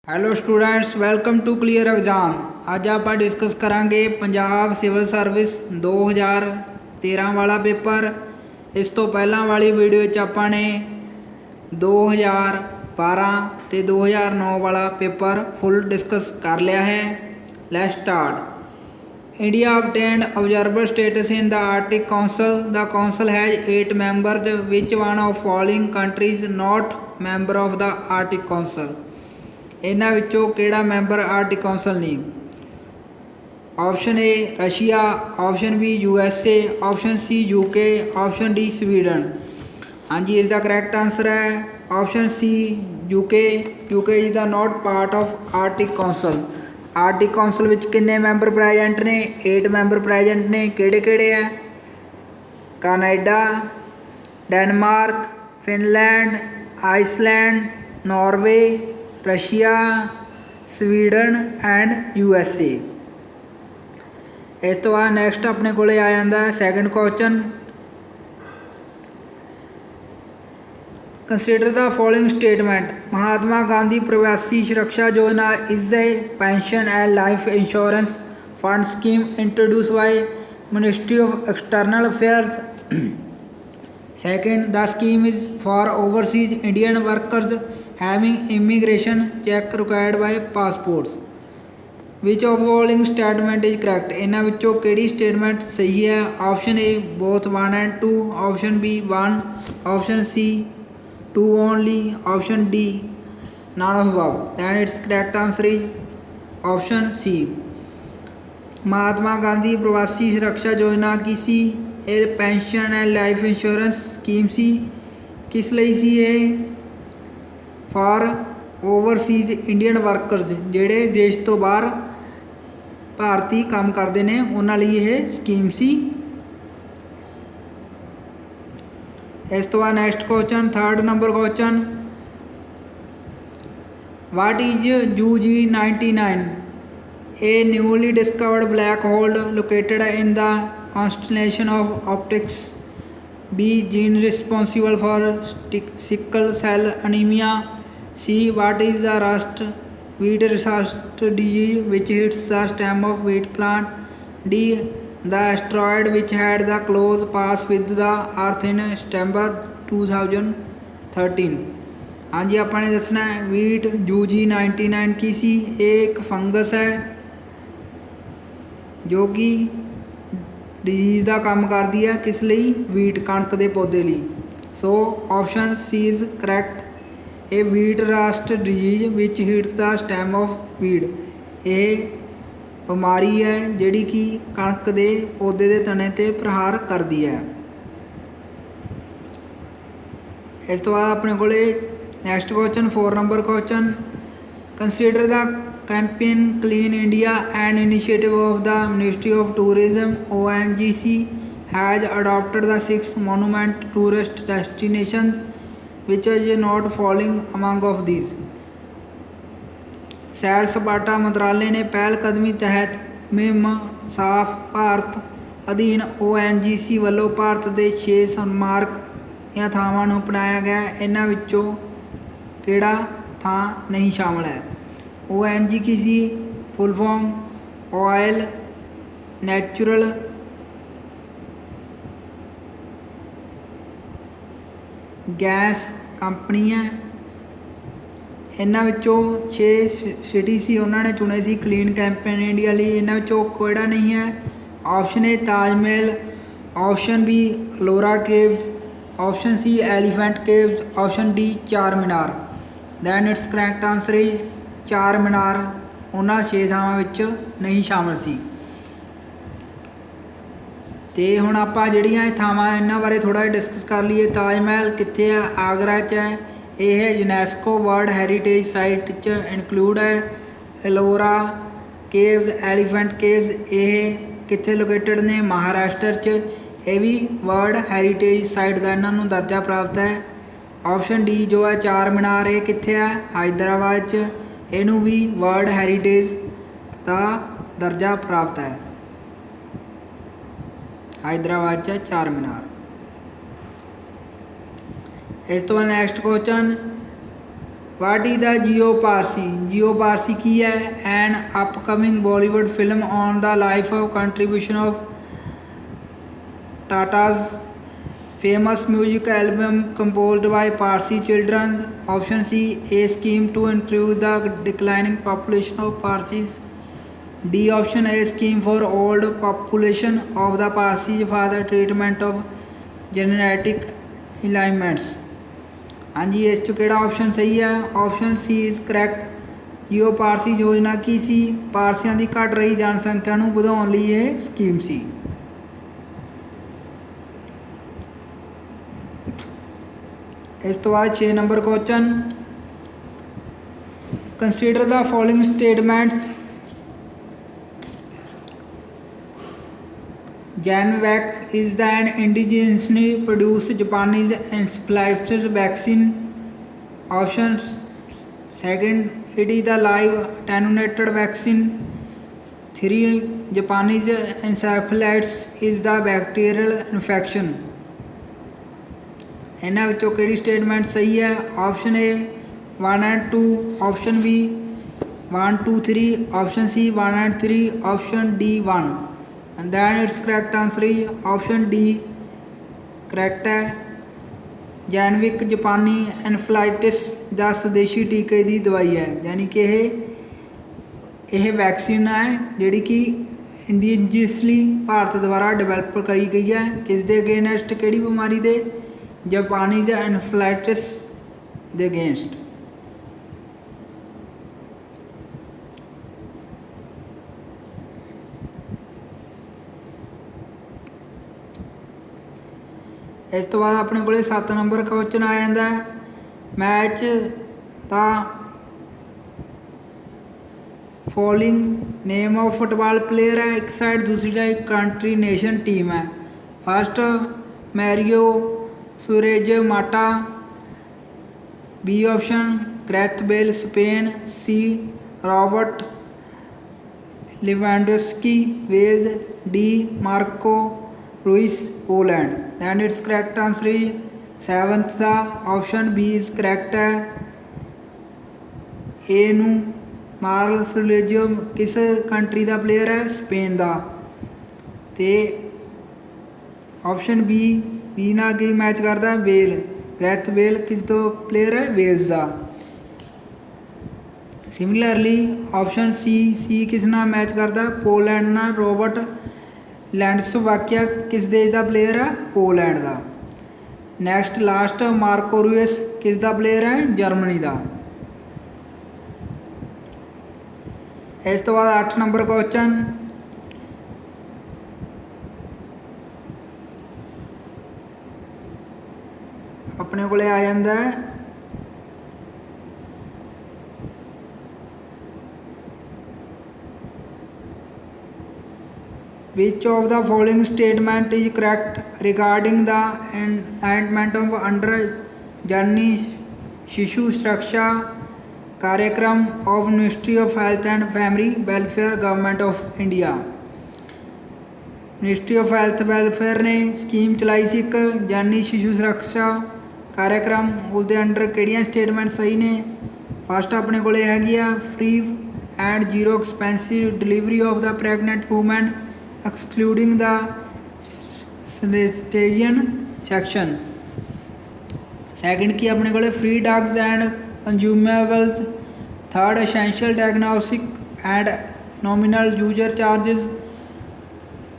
Hello students, welcome to clear exam. ਅੱਜ ਆਪਾਂ discuss ਕਰਾਂਗੇ ਪੰਜਾਬ ਸਿਵਲ ਸਰਵਿਸ 2013 ਵਾਲਾ ਪੇਪਰ। ਇਸ ਤੋਂ ਪਹਿਲਾਂ ਵਾਲੀ ਵੀਡੀਓ 'ਚ ਆਪਾਂ ਨੇ 2012 ਤੇ 2009 ਵਾਲਾ ਪੇਪਰ ਫੁੱਲ ਡਿਸਕਸ ਕਰ ਲਿਆ ਹੈ। Let's start. India obtained observer status in the Arctic Council. The council has 8 members. Which one of following countries not member of the Arctic Council? ਇਹਨਾਂ ਵਿੱਚੋਂ ਕਿਹੜਾ ਮੈਂਬਰ ਆਰਟਿਕ ਕੌਂਸਲ ਨਹੀਂ? Option A Russia, option B USA, option C UK, option D Sweden. ਹਾਂਜੀ, ਇਸ ਦਾ correct answer ਹੈ option C UK। UK is the not part of Arctic council. Arctic council ਵਿੱਚ ਕਿੰਨੇ member present ਨੇ? 8 member present ਨੇ। ਕਿਹੜੇ ਕਿਹੜੇ ਹੈ? Canada, Denmark, Finland, Iceland, Norway, Russia, Sweden and USA। ਇਸ ਤੋਂ ਬਾਅਦ ਨੈਕਸਟ ਆਪਣੇ ਕੋਲ ਆ ਜਾਂਦਾ second question. Consider the following statement. Mahatma Gandhi ਪ੍ਰਵਾਸੀ ਸੁਰੱਖਿਆ ਯੋਜਨਾ is a pension and life insurance fund scheme introduced by Ministry of External Affairs. Second, the scheme is for overseas Indian workers having immigration check required by passports. Which of following statement is correct? ਇਹਨਾਂ ਵਿੱਚੋਂ ਕਿਹੜੀ statement ਸਹੀ ਹੈ? Option A both 1 and 2, option B 1, option C 2 only, option D none of above. Then its correct answer is option C. Mahatma Gandhi Pravasi Suraksha Yojana की सी? ਇਹ pension and life insurance scheme ਸੀ। ਕਿਸ ਲਈ ਸੀ ਇਹ? ਫਾਰ ਓਵਰਸੀਜ਼ ਇੰਡੀਅਨ ਵਰਕਰਸ, ਜਿਹੜੇ ਦੇਸ਼ ਤੋਂ ਬਾਹਰ ਭਾਰਤੀ ਕੰਮ ਕਰਦੇ ਨੇ ਉਹਨਾਂ ਲਈ ਇਹ ਸਕੀਮ ਸੀ। ਇਸ ਤੋਂ ਬਾਅਦ next question, third number question. What is UG99? A newly discovered black hole located in the constellation of Optics. B, gene responsible for sickle cell anemia. C, what is the rust wheat rust disease which hits the stem of wheat plant? D, the asteroid which had the close pass with the earth in September 2013। ਹਾਂਜੀ, ਆਪਾਂ ਨੇ ਦੱਸਣਾ ਹੈ wheat UG99 ਕੀ ਸੀ? ਇਹ ਇੱਕ fungus ਹੈ ਜੋ ਕਿ ਡਿਜ਼ੀਜ਼ ਦਾ ਕੰਮ ਕਰਦੀ ਹੈ। ਕਿਸ ਲਈ? ਵੀਟ, ਕਣਕ ਦੇ ਪੌਦੇ ਲਈ। So option C is correct. ਇਹ wheat rust disease which hits the stem of wheat, ਇਹ ਬਿਮਾਰੀ ਹੈ ਜਿਹੜੀ ਕਿ ਕਣਕ ਦੇ ਪੌਦੇ ਦੇ ਤਣੇ 'ਤੇ ਪ੍ਰਹਾਰ ਕਰਦੀ ਹੈ। ਇਸ ਤੋਂ ਬਾਅਦ ਆਪਣੇ ਕੋਲ next question 4 number question. Consider the campaign Clean India, an initiative of the Ministry of Tourism ONGC, has adopted the 6 monument tourist destinations. Which is not following among of these? ਸੈਰ ਸਪਾਟਾ ਮੰਤਰਾਲੇ ਨੇ ਪਹਿਲ ਕਦਮੀ ਤਹਿਤ ਮੁਹਿੰਮ ਸਾਫ ਭਾਰਤ ਅਧੀਨ ONGC ਵੱਲੋਂ ਭਾਰਤ ਦੇ 6 ਸਨਮਾਰਕ ਦੀਆਂ ਥਾਵਾਂ ਨੂੰ ਅਪਣਾਇਆ ਗਿਆ। ਇਹਨਾਂ ਵਿੱਚੋਂ ਕਿਹੜਾ ਥਾਂ ਨਹੀਂ ਸ਼ਾਮਲ ਹੈ? ONG ਕੀ ਸੀ? Full form oil natural gas company ਹੈ। ਇਹਨਾਂ ਵਿੱਚੋਂ 6 ਸਿਟੀ ਸੀ ਉਹਨਾਂ ਨੇ ਚੁਣੇ ਸੀ ਕਲੀਨ ਕੈਂਪੇਨ ਇੰਡੀਆ ਲਈ। ਇਹਨਾਂ ਵਿੱਚੋਂ ਕਿਹੜਾ ਨਹੀਂ ਹੈ? Option A Taj Mahal, option B Ellora caves, option C Elephanta caves, option D Char Minar. Then it's correct answer is Char Minar ਉਹਨਾਂ 6 ਥਾਵਾਂ ਵਿੱਚ ਨਹੀਂ ਸ਼ਾਮਲ ਸੀ। ਅਤੇ ਹੁਣ ਆਪਾਂ ਜਿਹੜੀਆਂ ਇਹ ਥਾਵਾਂ ਇਹਨਾਂ ਬਾਰੇ ਥੋੜ੍ਹਾ ਜਿਹਾ ਡਿਸਕਸ ਕਰ ਲਈਏ। ਤਾਜ ਮਹਿਲ ਕਿੱਥੇ ਹੈ? ਆਗਰਾ 'ਚ ਹੈ। ਇਹ ਯੂਨੈਸਕੋ ਵਰਲਡ ਹੈਰੀਟੇਜ ਸਾਈਟ 'ਚ ਇਨਕਲੂਡ ਹੈ। ਐਲੋਰਾ ਕੇਵਜ਼, ਐਲੀਫੈਂਟ ਕੇਵਜ਼ ਇਹ ਕਿੱਥੇ ਲੋਕੇਟਡ ਨੇ? ਮਹਾਰਾਸ਼ਟਰ 'ਚ। ਇਹ ਵੀ ਵਰਲਡ ਹੈਰੀਟੇਜ ਸਾਈਟ ਦਾ ਇਹਨਾਂ ਨੂੰ ਦਰਜਾ ਪ੍ਰਾਪਤ ਹੈ। ਆਪਸ਼ਨ ਡੀ ਜੋ ਹੈ ਚਾਰ ਮੀਨਾਰ, ਇਹ ਕਿੱਥੇ ਹੈ? ਹੈਦਰਾਬਾਦ 'ਚ। ਇਹਨੂੰ ਵੀ ਵਰਲਡ ਹੈਰੀਟੇਜ ਦਾ ਦਰਜਾ ਪ੍ਰਾਪਤ ਹੈ। ਹੈਦਰਾਬਾਦ 'ਚ ਚਾਰ ਮੀਨਾਰ। ਇਸ ਤੋਂ ਬਾਅਦ next question. What is the Jiyo Parsi? Jiyo Parsi की है? An upcoming Bollywood film on the life of contribution of Tata's famous music album composed by Parsi children. Option C, a scheme to improve the declining population of Parsis. D option, a scheme for old population of the Parsis for the treatment of genetic ailments. हाँ जी, इस चो किहड़ा option सही है? Option C is correct. Jiyo Parsi Yojana की सी? पारसियां दी घट रही जनसंख्या नूं वधाउण लई ਇਹ ਸਕੀਮ ਸੀ। इस तो बाद 6 number question, consider the following statements. Genvac is an indigenously produced Japanese encephalitis vaccine. Option second, it is the live attenuated vaccine. 3, Japanese encephalitis is the bacterial infection. इन्हां विचों किहड़ी स्टेटमेंट सही है? Option A 1 and 2, option B 1, 2, 3, option C 1 and 3, option D 1। And then it's correct answer is option D correct है। जैनविक जापानी एनफ्लाइटिस दा स्वदेशी टीके की दवाई है, यानी कि यह वैक्सीन है जिहड़ी कि इंडिजीनसली भारत द्वारा डिवेलप करी गई है। किस दे अगेंस्ट? किहड़ी बीमारी दे? जापानीज एनफ्लाइटिस दे अगेंस्ट। इस तो बाद अपने को 7 नंबर क्वेश्चन आ जाता है, match the following name of football player है। एक साइड, दूसरी साइड कंट्री नेशन टीम है। First Mario Suarez Mata, B option Gareth Bale Spain, C Robert Lewandowski Wales, D Marco Reus Poland. Then it's correct answer is 7th का option B is correct है। ए नू Morley सुलेजियो किस country का player है? Spain का। तो option B नाल की मैच करता है? वेल, ग्रैथ बेल किस तो प्लेयर है? वेल्स का। सिमिलरली ऑप्शन सी किस नाल मैच करता है? पोलैंड नाल। रॉबर्ट लैंडस्लोवाकिया किस देश का प्लेयर है? पोलैंड का। नैक्सट लास्ट मार्को रूइस किस दा प्लेयर है? जर्मनी का। इस तो बाद 8 नंबर क्वेश्चन, अपने को आ जाता है Which of the following statement is correct regarding the enactment of under Janni Shishu Suraksha कार्यक्रम of Ministry of Health and Family Welfare Government of India? Ministry of health welfare ने scheme चलाई सी एक जानी शिशु सुरक्षा कार्यक्रम, उसके अंडर किहड़ियां स्टेटमेंट सही ने? फस्ट अपने को हैगी आ free and zero expensive delivery of the pregnant woman excluding the sanitation section. Second की अपने को free drugs and consumables. Third essential diagnostic and nominal user charges.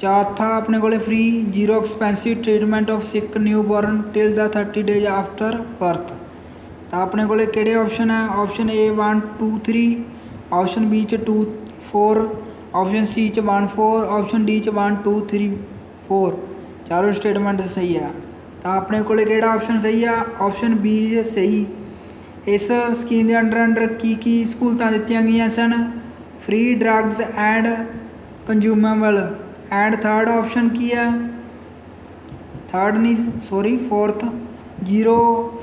चौथा अपने को free zero expensive treatment of sick new born till the 30 days after birth. तो अपने को किहड़े ऑप्शन है? Option A 1, 2, 3, option B 2, 4, option C 1, 4, option D 1, 2, 3, 4 चारों statement सही है। तो अपने को किहड़ा ऑप्शन सही है? ऑप्शन बी सही। इस स्कीम के अंडर की सहूलतां दित्तियां गईयां सन? Free drugs and consumable. And third option की है? थर्ड नहीं sorry fourth, zero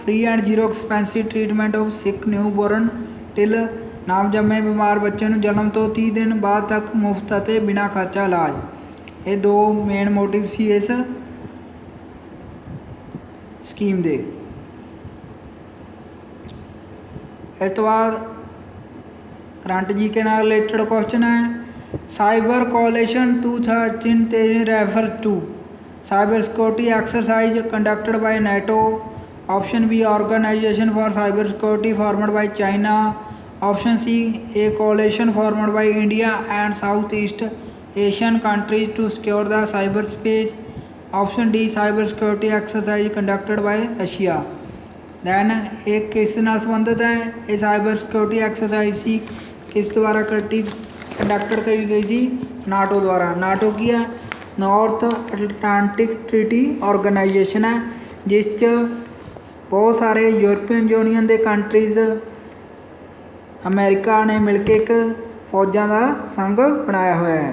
free and zero expensive treatment of sick new born till नामजमे बीमार बच्चे ਨੂੰ जन्म तो 30 दिन बाद तक मुफ्त ਅਤੇ बिना खर्चा इलाज। ये दो मेन मोटिव सी इस स्कीम दे। इस तो बाद करंट जी के नाल रिलेटेड क्वेश्चन है, cyber coalition 2013 refer to cyber security exercise conducted by NATO. Option B organisation for cyber security formed by China. Option C a coalition formed by India and South East Asian countries to secure the cyber space. Option D cyber security exercise conducted by Russia. Then एक किस नाल संबंधित है, ये cyber security exercise सी किस द्वारा conducted करी गई सी, नाटो द्वारा. नाटो की है नॉर्थ अटलांटिक ट्रीटी ऑर्गेनाइजेशन है, जिस च बहुत सारे यूरोपीयन यूनीयन के कंट्रीज़ अमेरिका ने मिल के एक फौजां का संघ बनाया हुआ है.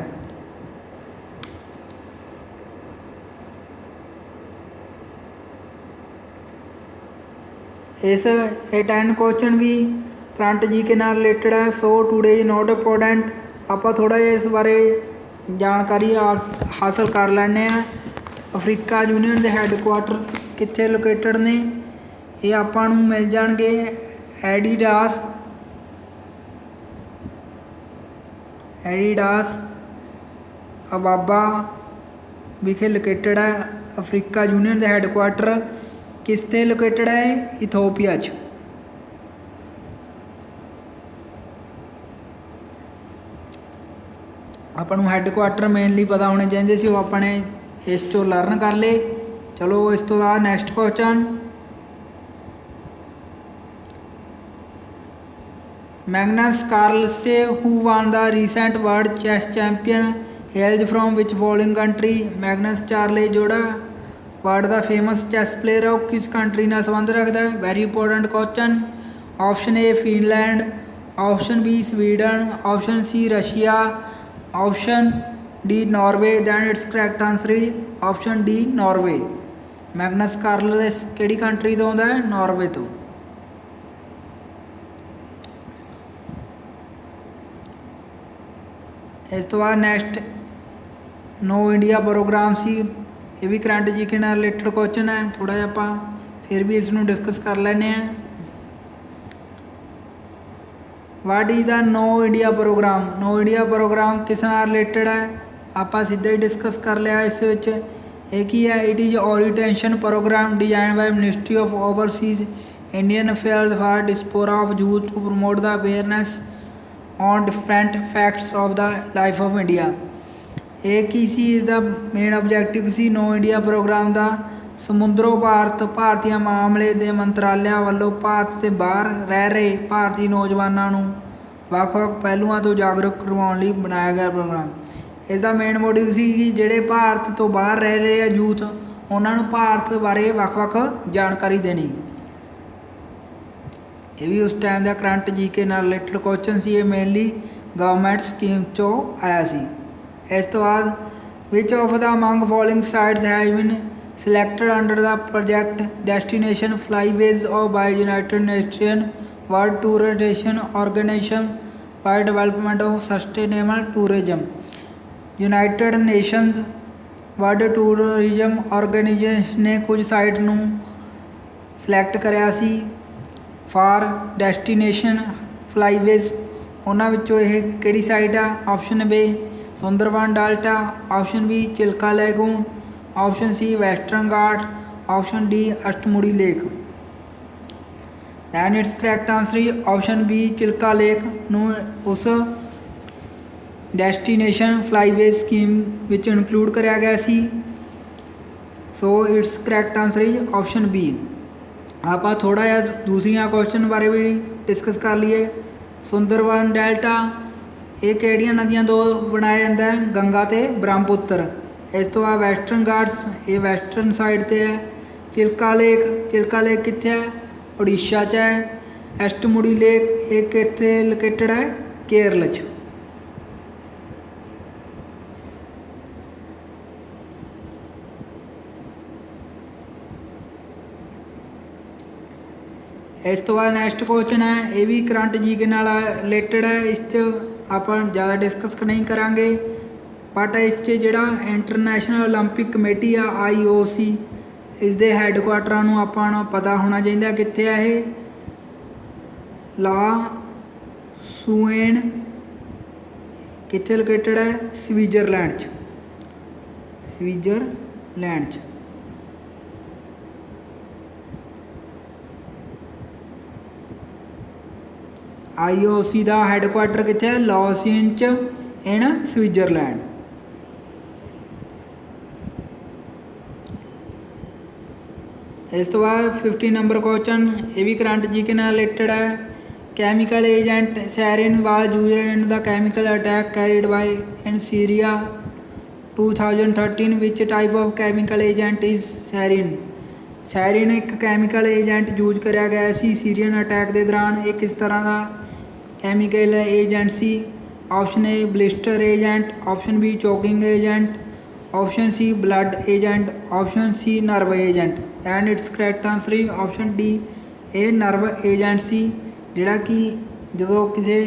इस 10 क्वेश्चन भी करंट जी के नाल रिलेटेड है. So today is not important. आप थोड़ा जिहा इस बारे जानकारी हासिल कर लैने. अफ्रीका यूनीयन के हैडकुआटर्स कित्थे लोकेटेड ने, ये आपां नूं मिल जाणगे एडिडास अबाबा विखे लोकेटेड है. अफ्रीका यूनीयन के हैडकुआटर किस ते लोकेटेड है, इथोपिया च. ਆਪਾਂ ਨੂੰ ਹੈੱਡਕੁਆਟਰ ਮੇਨਲੀ ਪਤਾ ਹੋਣੇ ਚਾਹੀਦੇ ਸੀ, ਉਹ ਆਪਾਂ ਨੇ ਇਸ ਚੋਂ ਲਰਨ ਕਰ ਲਏ. ਚਲੋ ਇਸ ਤੋਂ ਬਾਅਦ next question, Magnus Carlsen who won the recent world chess champion hails from which following country. Magnus चार्ले जोड़ा वर्ल्ड का फेमस चैस प्लेयर है, वो किस कंट्री नाल संबंध रखता है. Very important question. Option A Finland. Option B Sweden. Option C Russia. Option D Norway. Then it's correct answer is option D Norway. Magnus Carlsen किहड़ी कंट्री तो आउंदा है, नॉर्वे तो. इस तो बाद नैक्सट नो इंडिया प्रोग्राम सी, ये भी करंट जी के नाल रिलेटेड क्वेश्चन है. थोड़ा जिहा आपां फिर भी इसनूं डिस्कस कर लैने हैं. What is the know India programme. Know India programme किस नाल रिलेटेड है, आपां सीधा ही डिस्कस कर लिया. इस विच एक ही है, it is orientation programme design by ministry of overseas Indian affairs for diaspora of youth to promote the awareness on different facts of the life of India. एक ही सी इसका मेन ऑबजैक्टिव सी नो इंडिया प्रोग्राम का, समुद्रों भारत भारतीय मामले के मंत्रालय वालों भारत के बाहर रह रहे भारतीय नौजवानों को ਵੱਖ-ਵੱਖ पहलुओं तो जागरूक करवाने लिए बनाया गया प्रोग्राम. इसका मेन मोटिव सी कि ਜਿਹੜੇ भारत तो बाहर रह रहे हैं यूथ, उन्होंने भारत बारे ਵੱਖ-ਵੱਖ जानकारी देनी. ये भी उस टाइम का करंट जी के नाल रिलेटेड क्वेश्चन सी, ये मेनली गवर्नमेंट स्कीम चो आया सी. इस तो बाद which of the among following sites has been selected under the project destination flyways of by United Nation World Tourism Organization by development of sustainable tourism. United Nations World Tourism Organization ने कुछ site नूं select कराया सी for destination फ्लाईवेज. उन्हां विचों यह किहड़ी site आ. Option B Sundarban delta. Option B Chilka lagoon. Option C western ghat. Option D Ashtamudi lake. Then it's correct answer option B Chilka lake नूं उस डेस्टिनेशन फ्लाईवेज स्कीम विच इनकलूड कराया गया सी. So it's correct answer is option B. आप थोड़ा जिहा दूसरिया क्वेश्चन बारे भी डिस्कस कर लीए. सुंदरबन डेल्टा ये किहड़ियां नदियां तो बनाया जाता है, गंगा ते ब्रह्मपुत्र. इस तो बाद वैसटर्न घाट्स ये वैसटर्न साइड ते है. चिल्का लेक कित्थे है, उड़ीसा च है. अष्टमुड़ी लेक ये कित्थे लोकेटेड है, केरल च. इस तो बाद नैक्सट क्वेश्चन है, ये भी करंट जी के नाल रिलेटेड है. इस आप ज़्यादा डिस्कस नहीं करांगे, बट इस जिहड़ा इंटरनेशनल ओलंपिक कमेटी आ IOC, इस दे हैडकुआटरां नूं आपां नूं पता होना चाहिए कित्थे है. ला सूएन कित्थे लोकेटेड है? स्विट्जरलैंड च। स्विट्जरलैंड च। IOC का हैडकुआटर कित्थे है? लॉसियन च इन स्विट्जरलैंड। इस तो बाद 15 नंबर क्वेश्चन, ये भी करंट जी के नाल रिलेटेड है। Chemical agent sarin was used in the chemical attack carried by in Syria 2013 which type of chemical agent is sarin. Sarin एक केमिकल एजेंट यूज कराया गया सी सीरियन अटैक के दौरान। ये किस तरह का केमिकल एजेंट सी? Option A blister agent, option B choking agent, option C blood agent, option C nerve agent. And it's correct answer is option D, ये नर्व एजेंट सी, जिहड़ा कि जो किसी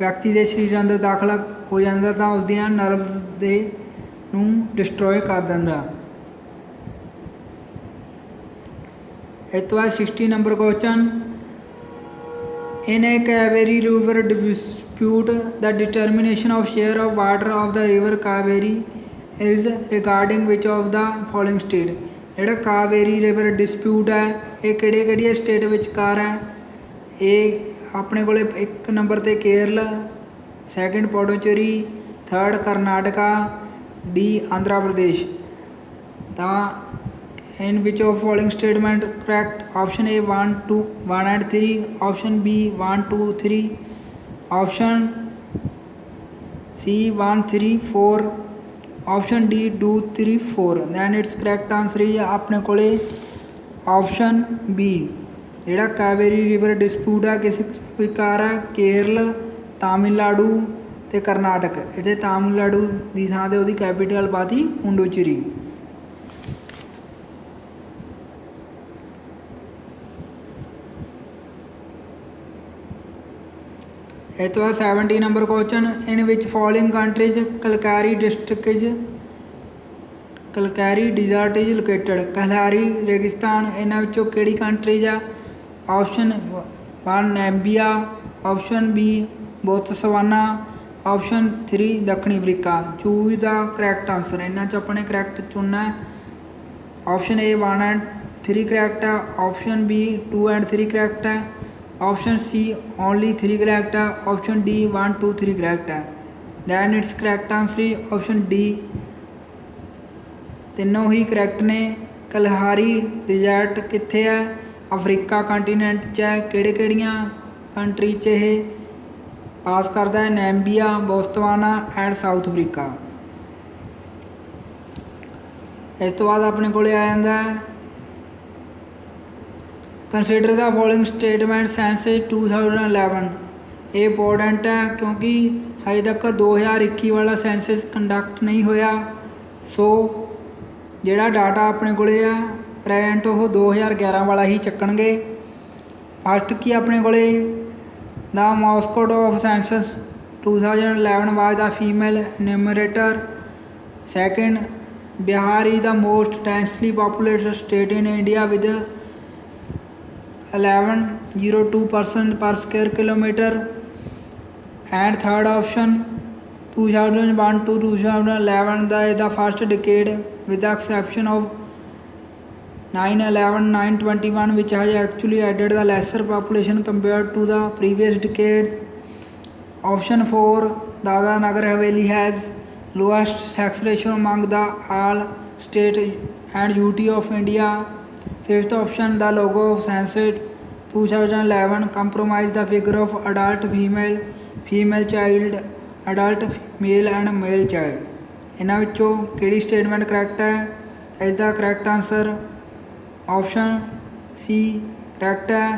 व्यक्ति के शरीर अंदर दाखला हो जाता तो उसदियां नर्व्स दे नूं डिस्ट्रॉय कर दिंदा। इस तो बाद 60 number question, in A Kaveri river dispute the determination of share of water of the river Kaveri is regarding which of the following state. जिहड़ा कावेरी रिवर डिस्प्यूट है ये किहड़ी स्टेट विचकार है? ये अपने को एक नंबर ते Kerala, second Puducherry, third Karnataka, D Andhra Pradesh. तो in which of following statement correct? Option A 1, 2, 1 and 3, option B 1, 2, 3, option C 1, 3, 4, option D 2, 3, 4। Then it's correct answer ही अपने को ऑप्शन बी, जिहड़ा कावेरी रिवर डिस्प्यूट है किस विचकार है? केरल, तमिलनाडु ते करनाटक। इत्थे तमिलनाडु की थां ते उहदी कैपीटल पाती पुडुचेरी। इस तो बाद 70 number question, in which following countries Kalahari district is Kalahari desert is located. Kalahari रेगिस्तान इन्हां विचों किहड़ी कंट्रीज आ? Option 1 Namibia, option B Botswana, option 3 दक्षिणी Africa. Choose the correct answer, इन्हां चों अपने करैक्ट चुनना है। ऑप्शन ए 1 and 3 करैक्ट है, ऑप्शन बी 2 and 3 करैक्ट है, ऑप्शन सी ओनली 3 करैक्ट है, ऑप्शन डी 1, 2, 3 करैक्ट है। Then it's correct answer option D, तीनों ही करैक्ट ने। कलहारी डिजर्ट कित्थे है? अफ्रीका कंटीनेंट च है। किहड़ियां कंट्री च ये पास करता है? नैम्बिया, बोत्सवाना एंड साउथ अफ्रीका। इस तो बाद अपने को आ जाता है consider the following statement census 2011। ये इंपोर्टेंट है क्योंकि अजे तक 2021 वाला सेंसस कंडक्ट नहीं होया। सो जिहड़ा डाटा अपने को प्रेजेंट वो 2011 वाला ही चक्कणगे। फस्ट की अपने को the mascot of census 2011 was the female enumerator. Second, Bihar is the most densely populated state in India with 11.02% per square kilometer। And third option 2001 to 2011 the first decade with the exception of 9/11, 9/21 which has actually added the lesser population compared to the previous decades। Option 4 Dadra Nagar Haveli has lowest sex ratio among the all state and UT of India। Fifth option, the logo of census 2011 comprised the figure of adult female, female child, adult male and male child। इन्हां विचों किहड़ी statement correct है? इसका correct answer option C correct है।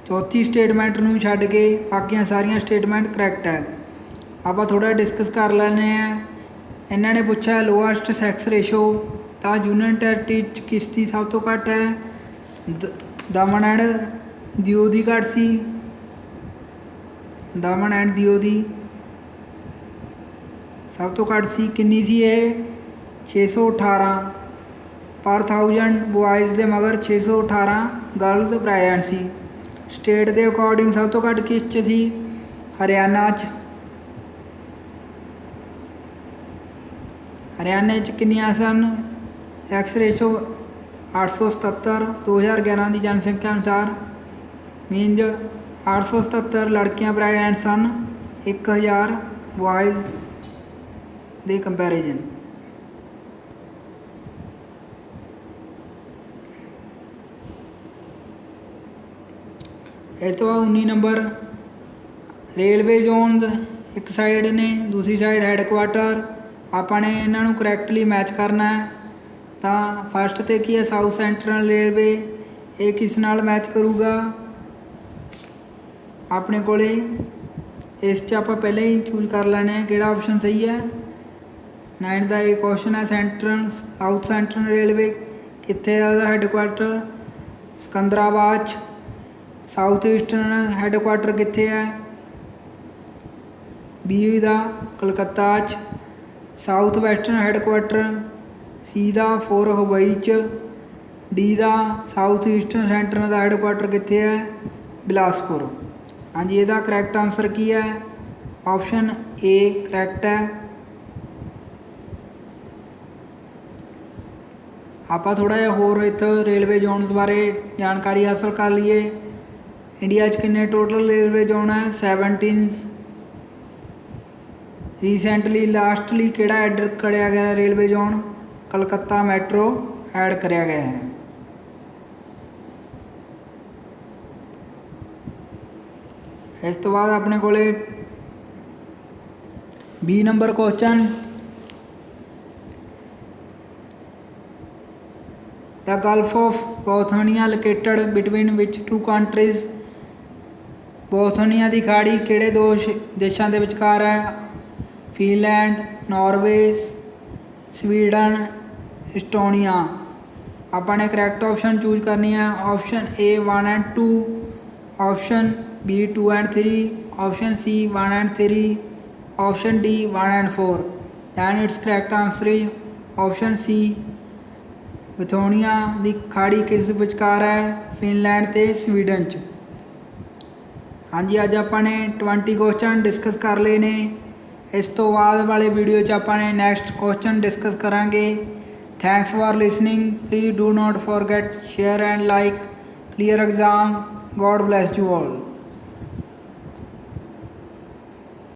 चौथी statement नूं छड्ड के बाकियां सारियां स्टेटमेंट करैक्ट है। आपां थोड़ा डिस्कस कर लैंदे हैं। इन्हां ने पूछा लोएस्ट सैक्स रेशो, तो यूनियन टैरेटरी किसकी सब तो घट है? दमन एंड दिऊ दी घट सी। दमन एंड दिऊ दी सब तो घट सी। किन्नी सी ये? 618 पर 1000 बॉयज़ के मगर 618 गर्ल्स प्रेजेंट सी। स्टेट के अकॉर्डिंग सब तो घट किस च सी? हरियाणा च। हरियाणे च कितनियां सन? एक्स रेशो 877 2011 की जनसंख्या अनुसार। मीनज 877 लड़कियां प्रेगनेंट सन 1000 बॉयज़ ਦੇ ਕੰਪੈਰੀਜ਼ਨ। ਇਸ ਤੋਂ ਬਾਅਦ 19 ਨੰਬਰ ਰੇਲਵੇ ਜ਼ੋਨਸ ਇੱਕ ਸਾਈਡ ਨੇ, ਦੂਸਰੀ ਸਾਈਡ ਹੈੱਡਕੁਆਟਰ। ਆਪਾਂ ਨੇ ਇਹਨਾਂ ਨੂੰ ਕਰੈਕਟਲੀ ਮੈਚ ਕਰਨਾ ਹੈ। ਤਾਂ ਫਸਟ ਤੇ ਕੀ ਹੈ? South central railway. ਇਹ ਕਿਸ ਨਾਲ ਮੈਚ ਕਰੂਗਾ? ਆਪਣੇ ਕੋਲੇ ਇਸ 'ਚ ਆਪਾਂ ਪਹਿਲਾਂ ਹੀ ਚੂਜ਼ ਕਰ ਲੈਣੇ ਕਿਹੜਾ ਆਪਸ਼ਨ ਸਹੀ ਹੈ। 9 ਦਾ ਇਹ ਕੁਐਸਚਨ ਹੈ। ਸਾਊਥ ਸੈਂਟਰਲ ਰੇਲਵੇ ਕਿੱਥੇ ਹੈ ਉਹਦਾ ਹੈੱਡਕੁਆਟਰ? ਸਿਕੰਦਰਾਬਾਦ 'ਚ। ਸਾਊਥ ਈਸਟਰਨ ਹੈੱਡਕੁਆਟਰ ਕਿੱਥੇ ਹੈ? ਬੀ ਦਾ ਕਲਕੱਤਾ 'ਚ। ਸਾਊਥ ਵੈਸਟਰਨ ਹੈੱਡਕੁਆਟਰ ਸੀ ਦਾ ਫੋਰ ਹਵਾਈ 'ਚ। ਡੀ ਦਾ ਸਾਊਥ ਈਸਟਰਨ ਸੈਂਟਰ ਦਾ ਹੈੱਡਕੁਆਟਰ ਕਿੱਥੇ ਹੈ? ਬਿਲਾਸਪੁਰ। ਹਾਂਜੀ, ਇਹਦਾ ਕਰੈਕਟ ਆਨਸਰ ਕੀ ਹੈ? ਆਪਸ਼ਨ ਏ ਕਰੈਕਟ ਹੈ। ਆਪਾਂ ਥੋੜ੍ਹਾ ਜਿਹਾ ਹੋਰ ਇੱਥੋਂ ਰੇਲਵੇ ਜ਼ੋਨਸ ਬਾਰੇ ਜਾਣਕਾਰੀ ਹਾਸਲ ਕਰ ਲਈਏ। ਇੰਡੀਆ 'ਚ ਕਿੰਨੇ ਟੋਟਲ ਰੇਲਵੇ ਜ਼ੋਨ ਹੈ? 17। ਰੀਸੈਂਟਲੀ ਲਾਸਟਲੀ ਕਿਹੜਾ ਐਡ ਕਰਿਆ ਗਿਆ railway zone? Calcutta metro add ਕਰਿਆ ਗਿਆ ਹੈ। ਇਸ ਤੋਂ ਬਾਅਦ ਆਪਣੇ ਕੋਲੇ 20 number question. The Gulf of Bothnia located between which two countries? Bothnia ਦੀ ਖਾੜੀ ਕਿਹੜੇ ਦੋ ਦੇਸ਼ਾਂ ਦੇ ਵਿਚਕਾਰ ਹੈ? Finland, Norway, Sweden, Estonia. ਆਪਾਂ ਨੇ ਕਰੈਕਟ ਆਪਸ਼ਨ ਚੂਜ਼ ਕਰਨੀ ਹੈ। Option A 1 and 2, option B 2 and 3, option C 1 and 3, option D 1 and 4। Then it's correct answer is option C. Bothnia ਦੀ ਖਾੜੀ ਕਿਸ ਵਿਚਕਾਰ ਹੈ? ਫਿਨਲੈਂਡ ਅਤੇ ਸਵੀਡਨ 'ਚ। ਹਾਂਜੀ, ਅੱਜ ਆਪਾਂ ਨੇ 20 ਕੁਐਸਚਨ ਡਿਸਕਸ ਕਰ ਲਏ ਨੇ। ਇਸ ਤੋਂ ਬਾਅਦ ਵਾਲੇ ਵੀਡੀਓ 'ਚ ਆਪਾਂ ਨੇ ਨੈਕਸਟ ਕੁਐਸਚਨ ਡਿਸਕਸ ਕਰਾਂਗੇ। Thanks for listening. Please do not forget share and like. Clear exam. God bless you all.